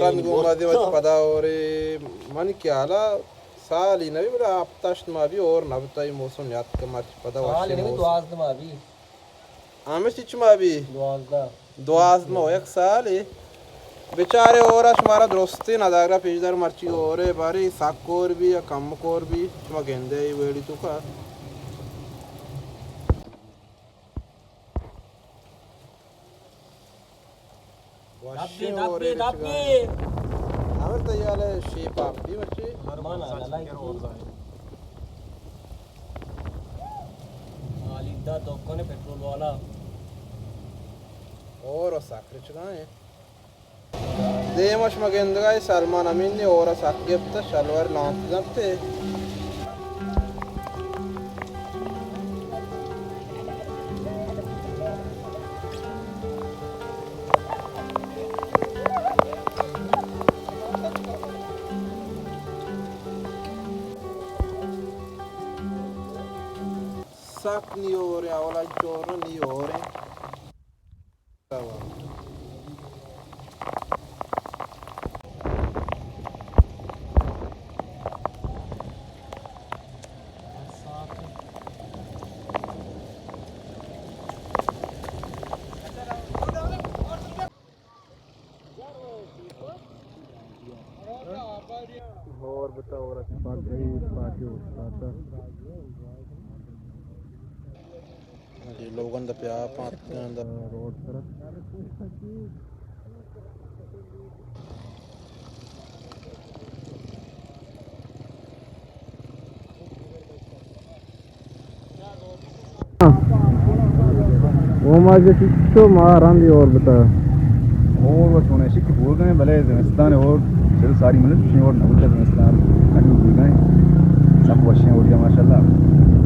Rand gomadi mat pada ore man kiala sali nabi bra aptash mabi or nabtai mosum yat kamat pada वाले नहीं दुआस तो Mavi amesh ich mabi दुआस दा duaz mo yak sali बेचारे और हमारा दोस्ती नदागरा पेजदार मर्ची और बारी साकोर भी या कम कोर भी चुमा गेंदे वेड़ी तो का दबे दबे दबे हमें तो यार शेप आप भी बच्चे नरमान आला लाइक आलिदा तो कोने पेट्रोल वाला और साकर चुकाए देमश मगेंदगा सलमान अमीन ने और साकिब शलवार लॉन्च जबते sak ni ore awala giorno ni ore और बताओ और बात गई बात जो आता जी लोगों दा प्या पाते दा रोड पर वो माजे किच्चो मारांदी और बता और वो सोने शिक बोल गए भले जमस्तान और चल सारी मतलब और नबुल जमस्तान कहीं भी गए सब वशियां उड़ गया माशाल्लाह